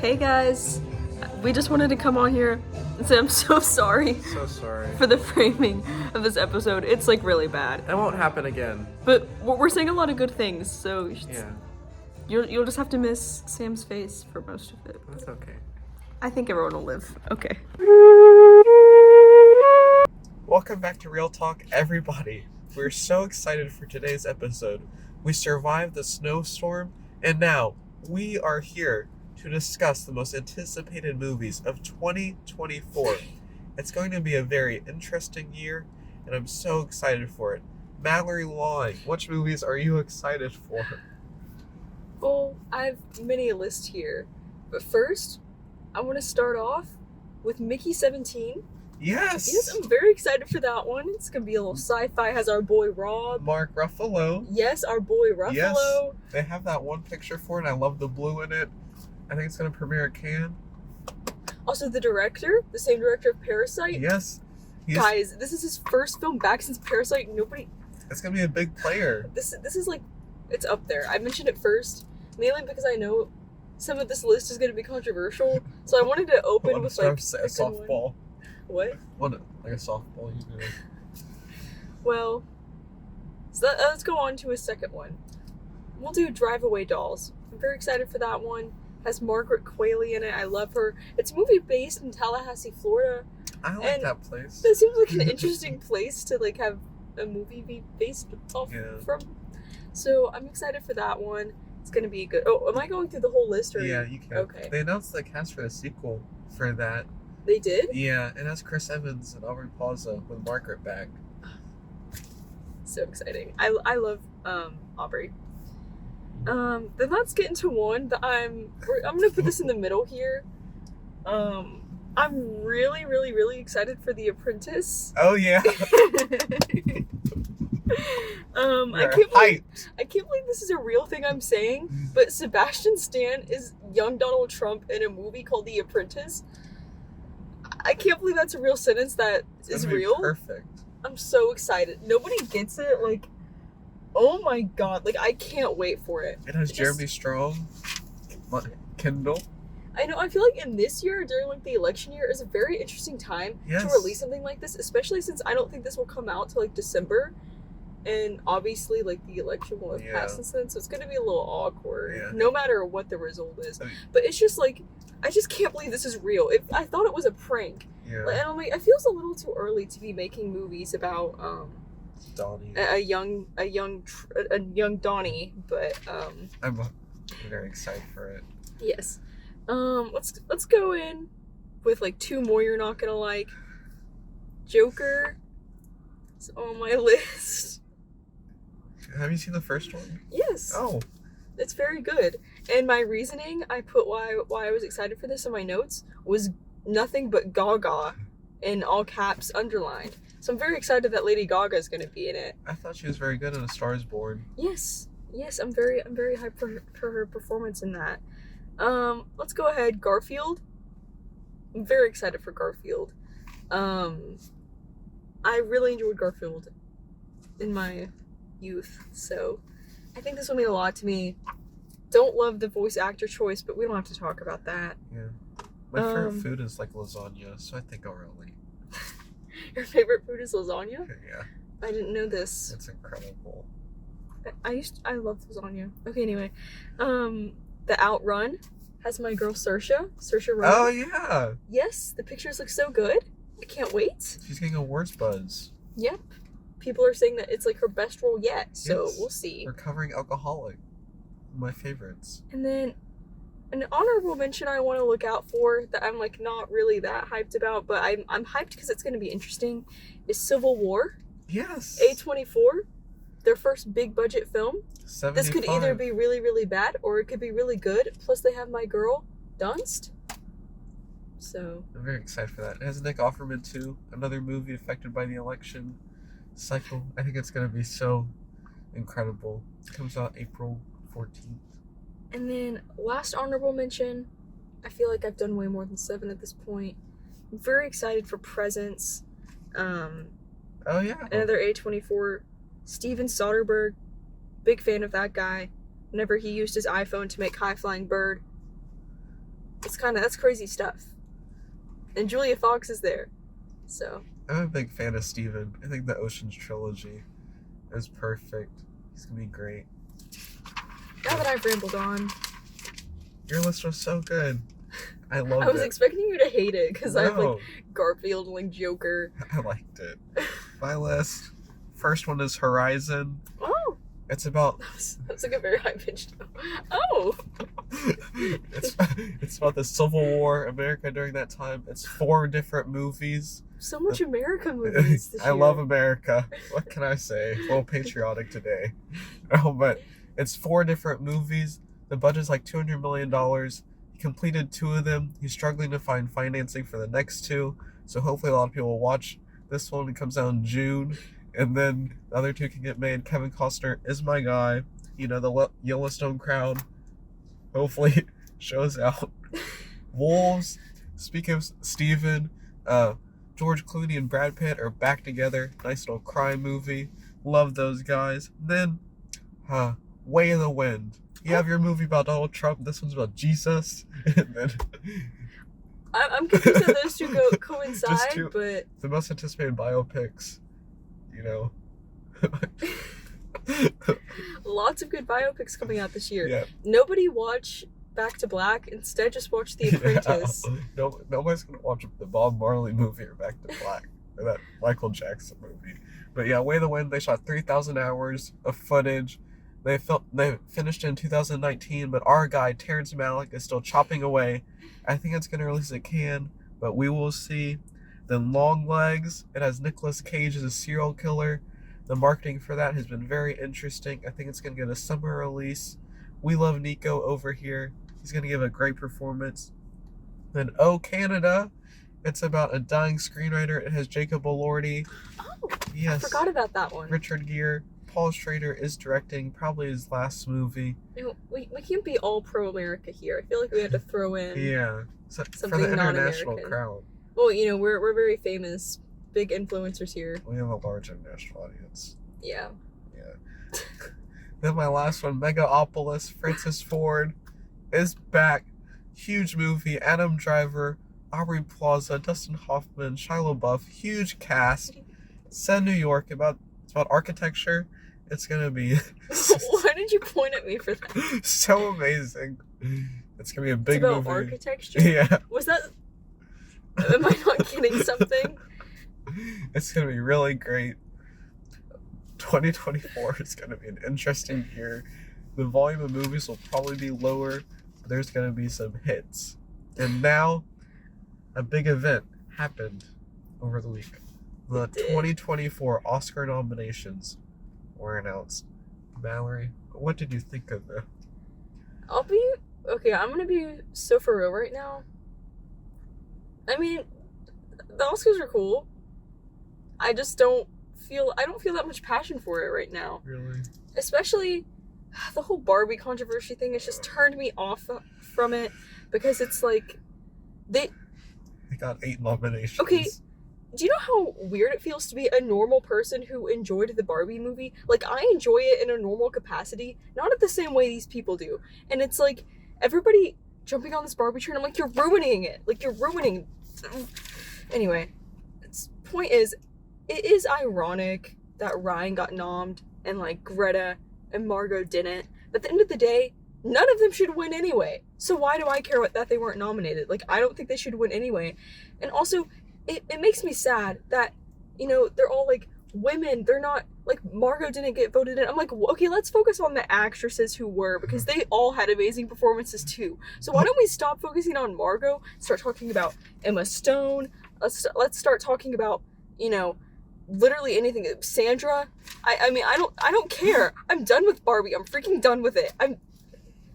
Hey guys, we just wanted to come on here and say I'm so sorry So sorry. for the framing of this episode. It's like really bad. That won't happen again. But we're saying a lot of good things, so Yeah, you'll just have to miss Sam's face for most of it. that's okay. I think everyone will live. Okay. Welcome back to Real Talk, everybody. We're so excited for today's episode. We survived the snowstorm, and now we are here to discuss the most anticipated movies of 2024. It's going to be a very interesting year, and I'm so excited for it. Mallory Long, which movies are you excited for? Well, I have many a list here, but first, I want to start off with Mickey 17. Yes! Yes, I'm very excited for that one. It's gonna be a little sci-fi. Has our boy Rob. Mark Ruffalo. Yes, our boy Ruffalo. Yes. They have that one picture for it. I love the blue in it. I think it's going to premiere at Cannes. Also, the director, the same director of Parasite. Yes. Guys, this is his first film back since Parasite. It's going to be a big player. This is like, it's up there. I mentioned it first, mainly because I know some of this list is going to be controversial. So I wanted to open with like a softball. What? Like a softball, you know. Well, so let's go on to a second one. We'll do Drive Away Dolls. I'm very excited for that one. Has Margaret Qualley in it. I love her. It's a movie based in Tallahassee, Florida. I like that place. That seems like an interesting place to like have a movie be based off from. So I'm excited for that one. It's gonna be good. Oh, am I going through the whole list or? Yeah, you can. Okay. They announced the cast for the sequel for that. They did? Yeah, it has Chris Evans and Aubrey Plaza with Margaret back. So exciting. I love Aubrey. Then let's get into one that I'm gonna put this in the middle here. I'm really, really, really excited for The Apprentice. Oh yeah. I can't believe this is a real thing I'm saying, but Sebastian Stan is young Donald Trump in a movie called The Apprentice. I can't believe that's a real sentence that is real. Perfect. I'm so excited. Nobody gets it. Like, oh my god. Like, I can't wait for it. It has Jeremy Strong, Kendall. I know. I feel like in this year, during like the election year, is a very interesting time to release something like this, especially since I don't think this will come out till like December. And obviously, like, the election will have passed since then, so it's going to be a little awkward, no matter what the result is. But it's just, like, I just can't believe this is real. I thought it was a prank. Yeah. Like, and I'm like, it feels a little too early to be making movies about, Donnie. a young Donnie, but, I'm very excited for it. Yes. Let's go in with, like, two more you're not gonna like. Joker is on my list. Have you seen the first one? Yes. Oh. It's very good. And my reasoning, I put why I was excited for this in my notes, was nothing but Gaga in all caps underlined. So I'm very excited that Lady Gaga is going to be in it. I thought she was very good in A Star Is Born. Yes. Yes, I'm very hyped for her performance in that. Let's go ahead. Garfield. I'm very excited for Garfield. I really enjoyed Garfield in my youth, so I think this will mean a lot to me. Don't love the voice actor choice, but we don't have to talk about that. Yeah. My favorite food is like lasagna, so I think I'll relate. Your favorite food is lasagna? Yeah. I didn't know this. It's incredible. I love lasagna. Okay, anyway. The Outrun has my girl Saoirse Ronan. Oh yeah. Yes, the pictures look so good. I can't wait. She's getting awards buzz. Yep. People are saying that it's like her best role yet, so we'll see. Recovering alcoholic. My favorites. And then an honorable mention I want to look out for that I'm like not really that hyped about, but I'm hyped because it's going to be interesting, is Civil War. Yes. A24, their first big budget film. 75. This could either be really, really bad or it could be really good. Plus they have my girl, Dunst. So I'm very excited for that. It has Nick Offerman too. Another movie affected by the election cycle. I think it's going to be so incredible. It comes out April 14th. And then last honorable mention, I feel like I've done way more than 7 at this point. I'm very excited for Presence. Oh yeah. Another A24. Steven Soderbergh, big fan of that guy. Whenever he used his iPhone to make High Flying Bird, that's crazy stuff. And Julia Fox is there, so. I'm a big fan of Steven. I think the Ocean's trilogy is perfect. He's gonna be great. Now that I've rambled on. Your list was so good. I loved it. I was expecting you to hate it because I have like Garfield and like Joker. I liked it. My list. First one is Horizon. Oh. It's about. That's like a very high pitched. Oh. It's about the Civil War, America during that time. It's 4 different movies. So much America movies this year. I love America. What can I say? A little patriotic today. No, but it's 4 different movies. The budget's like $200 million. He completed 2 of them. He's struggling to find financing for the next 2. So hopefully a lot of people will watch this one. It comes out in June. And then the other 2 can get made. Kevin Costner is my guy. You know, the Yellowstone crowd hopefully shows out. Wolves. Speaking of Steven, George Clooney and Brad Pitt are back together. Nice little crime movie. Love those guys. Then, Way of the Wind. You have your movie about Donald Trump. This one's about Jesus. And then I'm confused that those 2 coincide, but the most anticipated biopics. You know. Lots of good biopics coming out this year. Yeah. Nobody watch Back to Black. Instead, just watch The Apprentice. Yeah. Nobody's gonna watch the Bob Marley movie or Back to Black or that Michael Jackson movie. But yeah, Way of the Wind. They shot 3,000 hours of footage. They finished in 2019, but our guy Terrence Malick is still chopping away. I think it's gonna release at Cannes, but we will see. Then Longlegs. It has Nicolas Cage as a serial killer. The marketing for that has been very interesting. I think it's going to get a summer release. We love Nico over here. He's going to give a great performance. Then Oh, Canada. It's about a dying screenwriter. It has Jacob Elordi. Oh, yes. I forgot about that one. Richard Gere. Paul Schrader is directing probably his last movie. You know, we can't be all pro-America here. I feel like we had to throw in something for the international crowd. Well, you know, we're very famous, big influencers here. We have a large international audience. Yeah. Yeah. Then my last one, Megaopolis. Francis Ford is back. Huge movie. Adam Driver, Aubrey Plaza, Dustin Hoffman, Shia LaBeouf. Huge cast. Set in New York. It's about architecture. It's gonna be. Why did you point at me for that? So amazing. It's gonna be a big movie. It's about movie. architecture. Yeah. Was that? Am I not getting something? It's gonna be really great. 2024 is gonna be an interesting year. The volume of movies will probably be lower, but there's gonna be some hits. And now, a big event happened over the week. The 2024 Oscar nominations were announced. Mallory, what did you think of them? I'm gonna be so for real right now. I mean, the Oscars are cool. I don't feel that much passion for it right now. Really? Especially the whole Barbie controversy thing has just turned me off from it because it's like they got 8 nominations. Okay, do you know how weird it feels to be a normal person who enjoyed the Barbie movie? Like, I enjoy it in a normal capacity, not at the same way these people do. And it's like everybody jumping on this Barbie train. I'm like, you're ruining it. Like, you're ruining. Anyway, point is, it is ironic that Ryan got nommed and like Greta and Margot didn't. But at the end of the day, none of them should win anyway. So why do I care that they weren't nominated? Like, I don't think they should win anyway. And also, it makes me sad that, you know, they're all like women. They're not like Margot didn't get voted in. I'm like, okay, let's focus on the actresses who were, because they all had amazing performances too. So why don't we stop focusing on Margot, start talking about Emma Stone. Let's start talking about, you know, literally anything. Sandra. I mean, I don't care. I'm done with Barbie. I'm freaking done with it.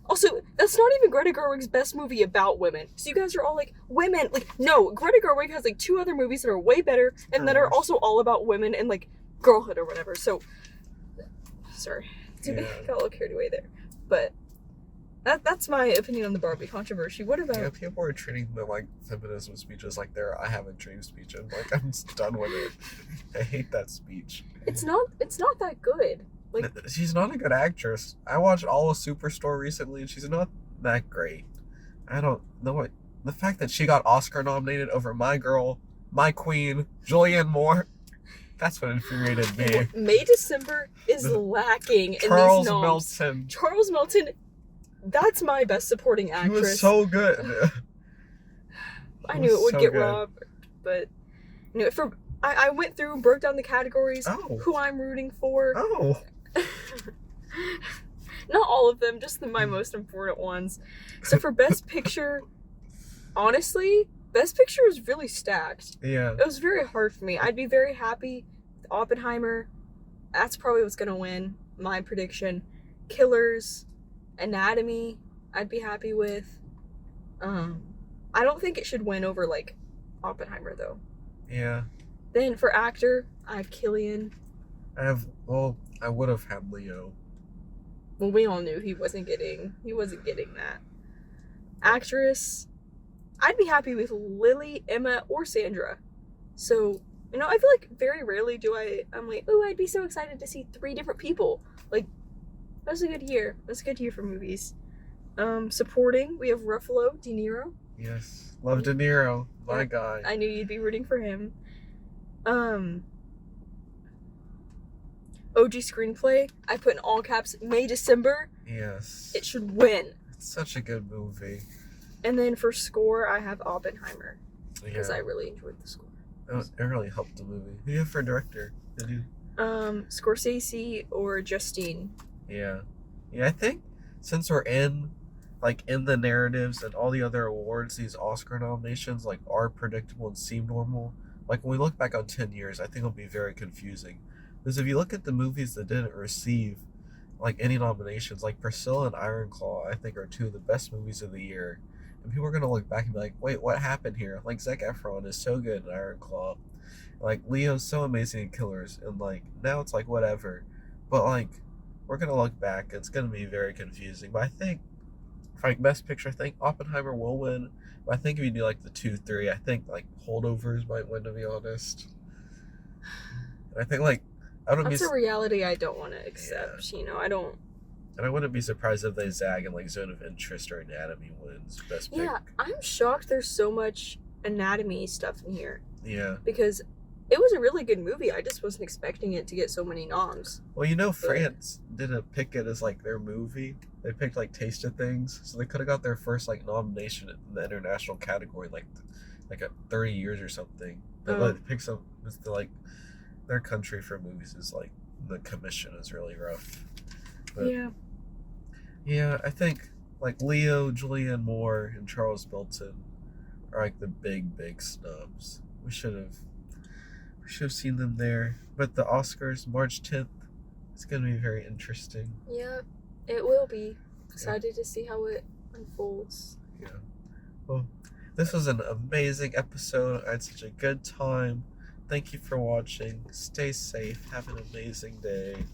Also, that's not even Greta Gerwig's best movie about women. So you guys are all like, women. Like, no, Greta Gerwig has like 2 other movies that are way better and that are also all about women and like girlhood or whatever. So, sorry. Got a little carried away there. But that's my opinion on the Barbie controversy. What about... Yeah, people are treating the like feminism speeches like they're I have a dream speech, and like I'm just done with it. I hate that speech. It's not that good. Like, she's not a good actress. I watched all of Superstore recently, and she's not that great. I don't know what the fact that she got Oscar nominated over my girl, my queen, Julianne Moore, that's what infuriated me. May December is lacking in these Charles noms. Melton. Charles Melton, that's my best supporting actress. He was so good. I knew it would get robbed, but I went through and broke down the categories, who I'm rooting for. Oh. Not all of them, just my most important ones. So for Best Picture, honestly, Best Picture was really stacked. Yeah. It was very hard for me. I'd be very happy with Oppenheimer. That's probably what's going to win, my prediction. Killers, Anatomy, I'd be happy with. I don't think it should win over, like, Oppenheimer, though. Yeah. Then for actor, I have Cillian. I would have had Leo. Well, we all knew he wasn't getting that. Actress, I'd be happy with Lily, Emma, or Sandra. So, I feel like very rarely I'm like, oh, I'd be so excited to see 3 different people. Like, that was a good year. That's a good year for movies. Supporting, we have Ruffalo, De Niro. Yes. Love De Niro. My guy. I knew you'd be rooting for him. OG Screenplay, I put in all caps, May December. Yes. It should win. It's such a good movie. And then for score, I have Oppenheimer. Because I really enjoyed the score. It really helped the movie. Who do you have for director? Did you? Scorsese or Justine. Yeah. Yeah, I think since we're in the narratives and all the other awards, these Oscar nominations, like, are predictable and seem normal. Like, when we look back on 10 years, I think it'll be very confusing. Because if you look at the movies that didn't receive, like, any nominations, like Priscilla and Iron Claw, I think are 2 of the best movies of the year. And people are going to look back and be like, wait, what happened here? Like, Zac Efron is so good in Iron Claw. Like, Leo's so amazing in Killers. And, like, now it's like, whatever. But, like, we're going to look back. It's going to be very confusing. But I think, for, like, Best Picture, I think Oppenheimer will win. But I think if you do, like, the 2-3, I think, like, Holdovers might win, to be honest. And I think, like, That's a reality I don't want to accept. Yeah. I don't. And I wouldn't be surprised if they zag in, like, Zone of Interest or Anatomy wins Best Pick. Yeah, I'm shocked there's so much Anatomy stuff in here. Yeah. Because it was a really good movie. I just wasn't expecting it to get so many noms. Well, France didn't pick it as, like, their movie. They picked, like, Taste of Things. So they could have got their first, like, nomination in the international category, like 30 years or something. But they picked some, like, their country for movies is, like, the commission is really rough. But, yeah, I think, like, Leo, Julianne Moore, and Charles Melton are, like, the big snubs. We should have seen them there. But the Oscars, March 10th, it's going to be very interesting. Yeah, it will be. Excited to see how it unfolds. Yeah. Well, this was an amazing episode. I had such a good time. Thank you for watching. Stay safe. Have an amazing day.